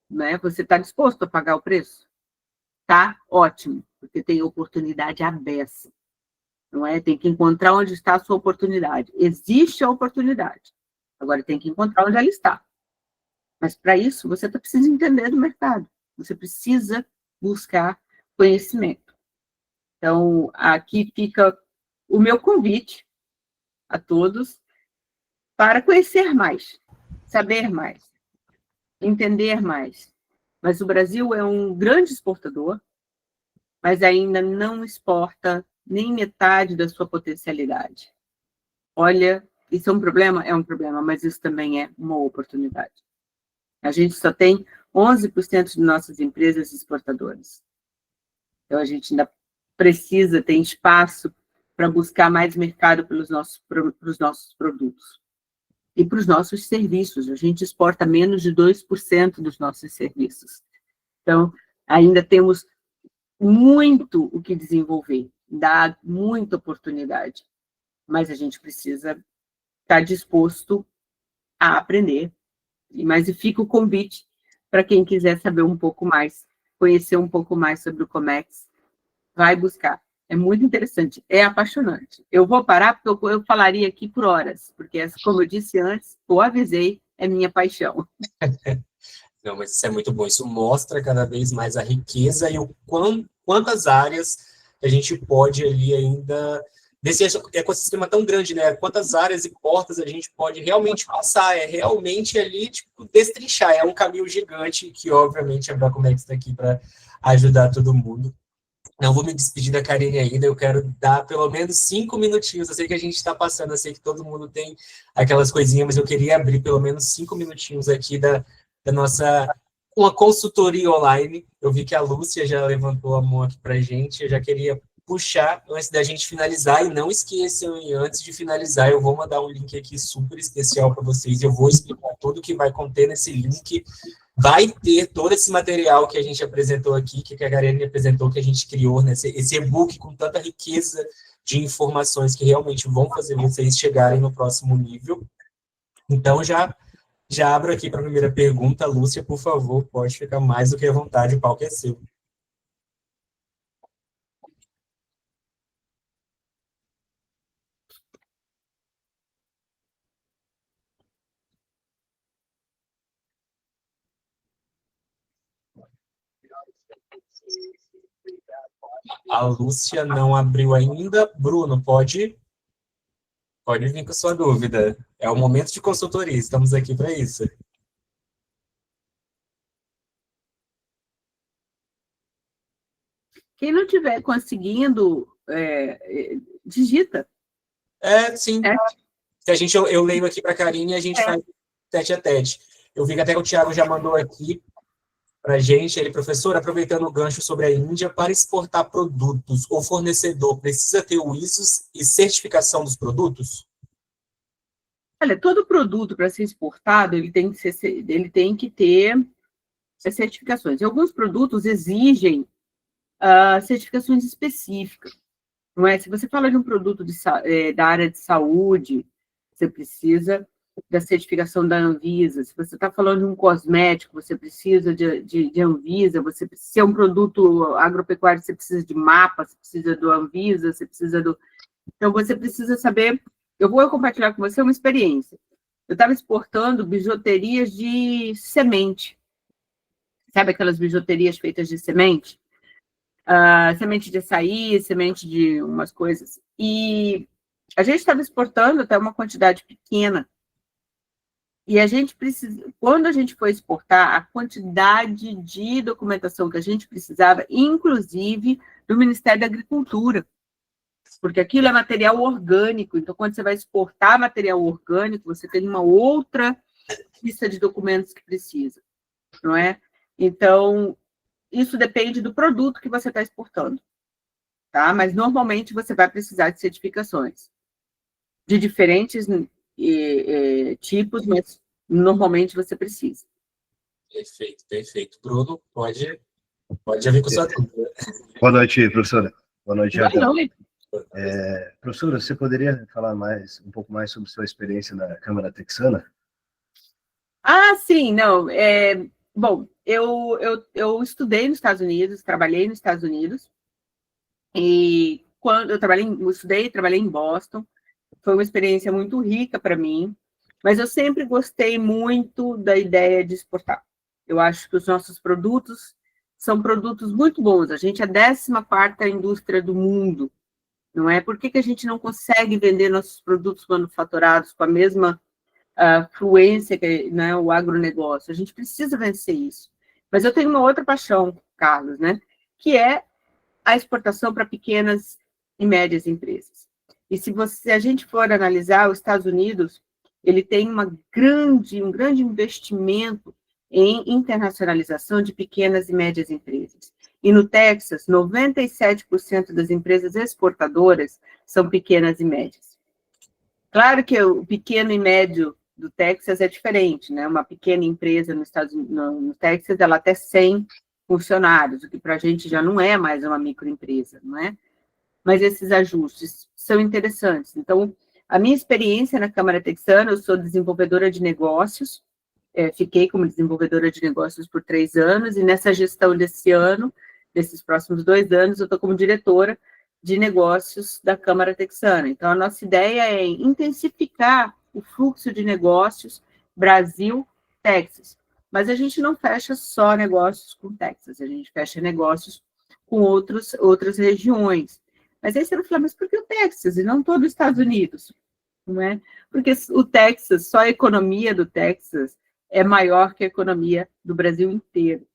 né, você está disposto a pagar o preço? Tá? Ótimo, porque tem oportunidade à beça. Não é? Tem que encontrar onde está a sua oportunidade. Existe a oportunidade. Agora tem que encontrar onde ela está. Mas para isso, você precisa entender do mercado. Você precisa buscar conhecimento. Então, aqui fica o meu convite a todos para conhecer mais, saber mais, entender mais. Mas o Brasil é um grande exportador, mas ainda não exporta nem metade da sua potencialidade. Olha, isso é um problema? É um problema, mas isso também é uma oportunidade. A gente só tem 11% de nossas empresas exportadoras. Então, a gente ainda precisa ter espaço para buscar mais mercado para os nossos produtos. E para os nossos serviços. A gente exporta menos de 2% dos nossos serviços. Então, ainda temos muito o que desenvolver, dá muita oportunidade, mas a gente precisa estar disposto a aprender. Mas fica o convite para quem quiser saber um pouco mais, conhecer um pouco mais sobre o Comex, vai buscar. É muito interessante, é apaixonante. Eu vou parar porque eu falaria aqui por horas, porque, como eu disse antes, eu avisei, é minha paixão. Não, mas isso é muito bom. Isso mostra cada vez mais a riqueza e quantas áreas a gente pode ali ainda, desse ecossistema tão grande, né? Quantas áreas e portas a gente pode realmente passar. É realmente ali, tipo, destrinchar. É um caminho gigante que, obviamente, a Abracomex está aqui para ajudar todo mundo. Não vou me despedir da Karine ainda, eu quero dar pelo menos 5 minutinhos. Eu sei que a gente está passando, eu sei que todo mundo tem aquelas coisinhas, mas eu queria abrir pelo menos 5 minutinhos aqui da nossa uma consultoria online. Eu vi que a Lúcia já levantou a mão aqui para a gente. Eu já queria, puxar antes da gente finalizar, e não esqueçam, antes de finalizar, eu vou mandar um link aqui super especial para vocês, eu vou explicar tudo que vai conter nesse link, vai ter todo esse material que a gente apresentou aqui, que a Karine apresentou, que a gente criou, né? Esse e-book com tanta riqueza de informações que realmente vão fazer vocês chegarem no próximo nível. Então, já abro aqui para a primeira pergunta. Lúcia, por favor, pode ficar mais do que à vontade, o palco é seu. A Lúcia não abriu ainda. Bruno, pode vir com sua dúvida. É o momento de consultoria, estamos aqui para isso. Quem não estiver conseguindo, digita. Sim. Eu leio aqui para a Karine e a gente faz tete a tete. Eu vi que até o Thiago já mandou aqui para a gente, ele, professor, aproveitando o gancho sobre a Índia, para exportar produtos, o fornecedor precisa ter o ISO e certificação dos produtos? Olha, todo produto para ser exportado, ele tem que ter as certificações. E alguns produtos exigem certificações específicas. Não é? Se você fala de um produto da área de saúde, você precisa da certificação da Anvisa. Se você está falando de um cosmético, você precisa de Anvisa. Se é um produto agropecuário, você precisa de mapa, você precisa do Anvisa, você precisa do... Então, você precisa saber... Eu vou compartilhar com você uma experiência. Eu estava exportando bijuterias de semente. Sabe aquelas bijuterias feitas de semente? Semente de açaí, semente de umas coisas. E a gente estava exportando até uma quantidade pequena. E a gente precisa, quando a gente foi exportar, a quantidade de documentação que a gente precisava, inclusive do Ministério da Agricultura, porque aquilo é material orgânico. Então, quando você vai exportar material orgânico, você tem uma outra lista de documentos que precisa, não é? Então, isso depende do produto que você está exportando, tá? Mas, normalmente, você vai precisar de certificações de diferentes tipos, mas, normalmente, você precisa. Perfeito. Bruno, pode vir com sua dúvida. Boa noite, professora. Boa noite, Boa noite. Professora, você poderia falar um pouco mais sobre sua experiência na Câmara Texana? Sim, não. Bom, eu estudei nos Estados Unidos, trabalhei nos Estados Unidos, e quando eu estudei e trabalhei em Boston, foi uma experiência muito rica para mim, mas eu sempre gostei muito da ideia de exportar. Eu acho que os nossos produtos são produtos muito bons. A gente é a 14ª indústria do mundo, não é? Por que a gente não consegue vender nossos produtos manufaturados com a mesma fluência que, né, o agronegócio? A gente precisa vencer isso. Mas eu tenho uma outra paixão, Carlos, né, que é a exportação para pequenas e médias empresas. E se a gente for analisar, os Estados Unidos, ele tem um grande investimento em internacionalização de pequenas e médias empresas. E no Texas, 97% das empresas exportadoras são pequenas e médias. Claro que o pequeno e médio do Texas é diferente, né? Uma pequena empresa no Texas, ela até 100 funcionários, o que para a gente já não é mais uma microempresa, não é? Mas esses ajustes são interessantes. Então, a minha experiência na Câmara Texana, eu sou desenvolvedora de negócios, fiquei como desenvolvedora de negócios por 3 anos, e nessa gestão desse ano, desses próximos 2 anos, eu estou como diretora de negócios da Câmara Texana. Então, a nossa ideia é intensificar o fluxo de negócios Brasil-Texas. Mas a gente não fecha só negócios com Texas, a gente fecha negócios com outras regiões. Mas aí você vai falar, mas por que o Texas e não todo os Estados Unidos? Não é? Porque o Texas, só a economia do Texas é maior que a economia do Brasil inteiro.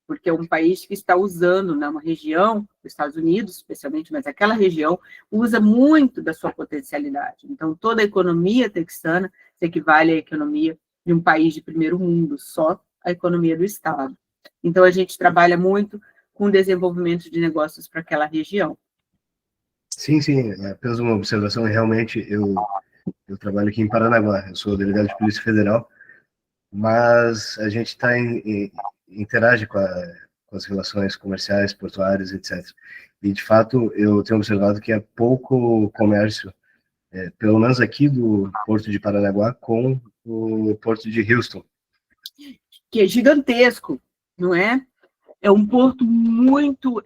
Porque é um país que está usando, né, uma região, os Estados Unidos, especialmente, mas aquela região, usa muito da sua potencialidade. Então, toda a economia texana se equivale à economia de um país de primeiro mundo, só a economia do Estado. Então, a gente trabalha muito com desenvolvimento de negócios para aquela região. Sim, sim, apenas uma observação, realmente eu trabalho aqui em Paranaguá, eu sou delegado de Polícia Federal, mas a gente interage com as relações comerciais, portuárias, etc. E, de fato, eu tenho observado que é pouco comércio, pelo menos aqui do Porto de Paranaguá, com o Porto de Houston. Que é gigantesco, não é? É um porto muito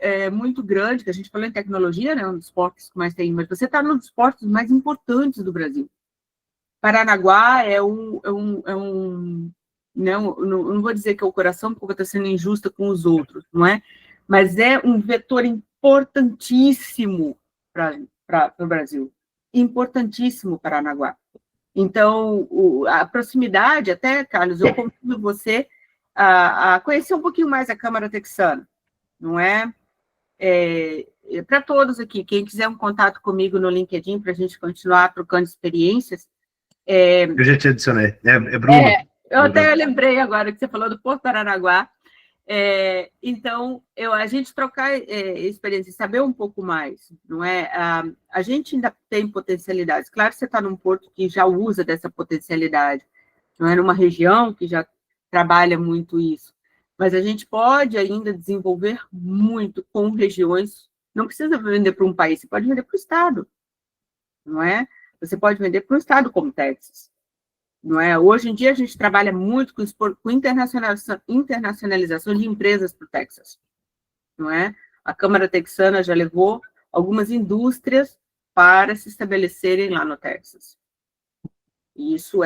grande, que a gente falou em tecnologia, né? Um dos portos que mais tem, mas você está num dos portos mais importantes do Brasil. Paranaguá não vou dizer que é o coração, porque eu vou estar sendo injusta com os outros, não é? Mas é um vetor importantíssimo para o Brasil. Importantíssimo Paranaguá. Então, a proximidade, até, Carlos, eu convido você a conhecer um pouquinho mais a Câmara Texana, não é? Para todos aqui, quem quiser um contato comigo no LinkedIn para a gente continuar trocando experiências. Eu já te adicionei. É Bruno. Eu até lembrei agora que você falou do Porto Paranaguá. Então, a gente trocar experiência, saber um pouco mais, não é? A gente ainda tem potencialidades. Claro que você está num porto que já usa dessa potencialidade, não é? Numa região que já trabalha muito isso. Mas a gente pode ainda desenvolver muito com regiões. Não precisa vender para um país, você pode vender para o Estado, não é? Você pode vender para um Estado como Texas. Não é? Hoje em dia, a gente trabalha muito com internacionalização de empresas para o Texas. Não é? A Câmara Texana já levou algumas indústrias para se estabelecerem lá no Texas. E isso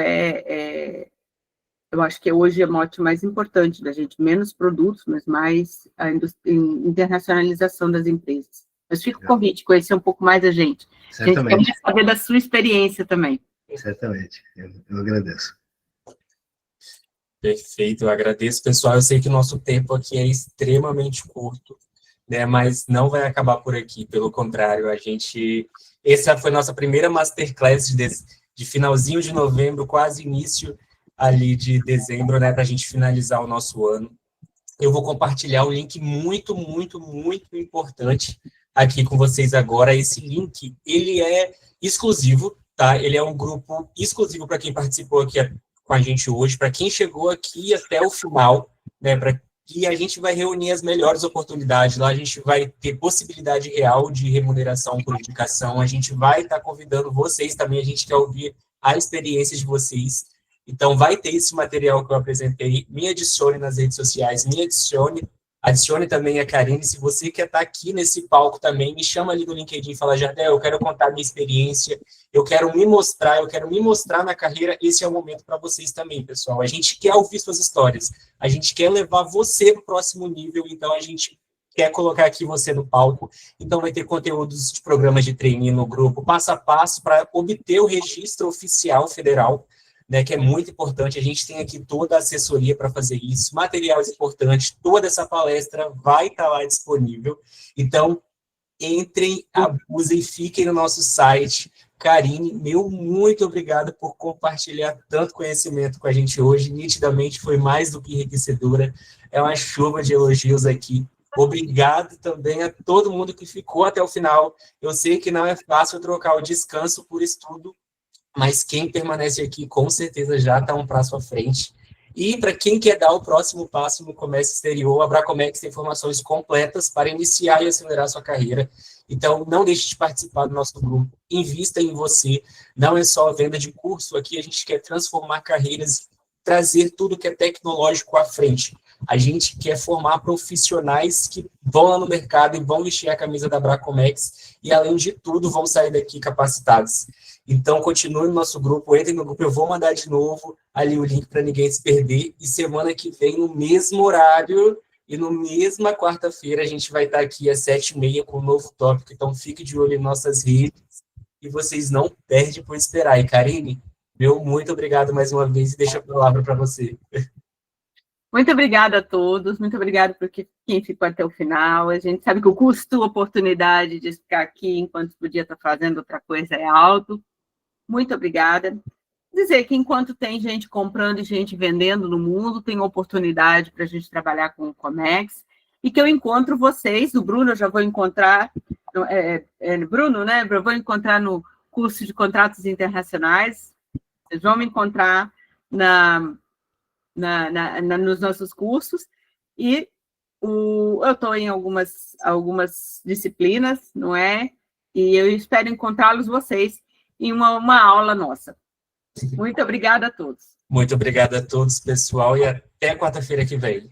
eu acho que hoje é o mote mais importante da gente, menos produtos, mas mais a internacionalização das empresas. Mas fica o convite, conhecer um pouco mais a gente. Certamente. A gente quer saber da sua experiência também. Certamente, eu agradeço. Perfeito, eu agradeço, pessoal. Eu sei que o nosso tempo aqui é extremamente curto, né? Mas não vai acabar por aqui, pelo contrário, essa foi nossa primeira Masterclass de finalzinho de novembro, quase início ali de dezembro, né? Para a gente finalizar o nosso ano. Eu vou compartilhar um link muito, muito, muito importante aqui com vocês agora. Esse link, ele é exclusivo, tá? Ele é um grupo exclusivo para quem participou aqui com a gente hoje, para quem chegou aqui até o final, né? E a gente vai reunir as melhores oportunidades. Lá a gente vai ter possibilidade real de remuneração por indicação. A gente vai estar convidando vocês também. A gente quer ouvir a experiência de vocês. Então, vai ter esse material que eu apresentei. Me adicione nas redes sociais, adicione também a Karine. Se você quer estar aqui nesse palco também, me chama ali no LinkedIn e fala, Jardel, eu quero contar minha experiência, eu quero me mostrar na carreira. Esse é o momento para vocês também, pessoal. A gente quer ouvir suas histórias, a gente quer levar você para o próximo nível, então a gente quer colocar aqui você no palco. Então, vai ter conteúdos de programas de trainee no grupo, passo a passo, para obter o registro oficial federal, né, que é muito importante. A gente tem aqui toda a assessoria para fazer isso, materiais importantes, toda essa palestra vai estar lá disponível. Então, entrem, abusem, fiquem no nosso site. Karine, meu muito obrigado por compartilhar tanto conhecimento com a gente hoje. Nitidamente foi mais do que enriquecedora. É uma chuva de elogios aqui. Obrigado também a todo mundo que ficou até o final. Eu sei que não é fácil trocar o descanso por estudo, mas quem permanece aqui, com certeza, já está um passo à frente. E para quem quer dar o próximo passo no comércio exterior, a Bracomex tem informações completas para iniciar e acelerar sua carreira. Então, não deixe de participar do nosso grupo. Invista em você. Não é só venda de curso. Aqui a gente quer transformar carreiras, trazer tudo que é tecnológico à frente. A gente quer formar profissionais que vão lá no mercado e vão vestir a camisa da Bracomex e, além de tudo, vão sair daqui capacitados. Então, continue no nosso grupo, entre no grupo, eu vou mandar de novo ali o link para ninguém se perder, e semana que vem, no mesmo horário e no mesma quarta-feira, a gente vai estar aqui às 7h30 com um novo tópico, então fique de olho em nossas redes e vocês não perdem por esperar. E, Karine, meu muito obrigado mais uma vez e deixo a palavra para você. Muito obrigada a todos, muito obrigada por quem ficou até o final. A gente sabe que o custo, oportunidade de ficar aqui enquanto podia estar fazendo outra coisa é alto. Muito obrigada. Dizer que enquanto tem gente comprando e gente vendendo no mundo, tem oportunidade para a gente trabalhar com o Comex, e que eu encontro vocês, o Bruno eu já vou encontrar Bruno, né? Eu vou encontrar no curso de contratos internacionais, vocês vão me encontrar nos nossos cursos, e eu estou em algumas disciplinas, não é? E eu espero encontrá-los vocês em uma aula nossa. Muito obrigada a todos. Muito obrigada a todos, pessoal, e até quarta-feira que vem.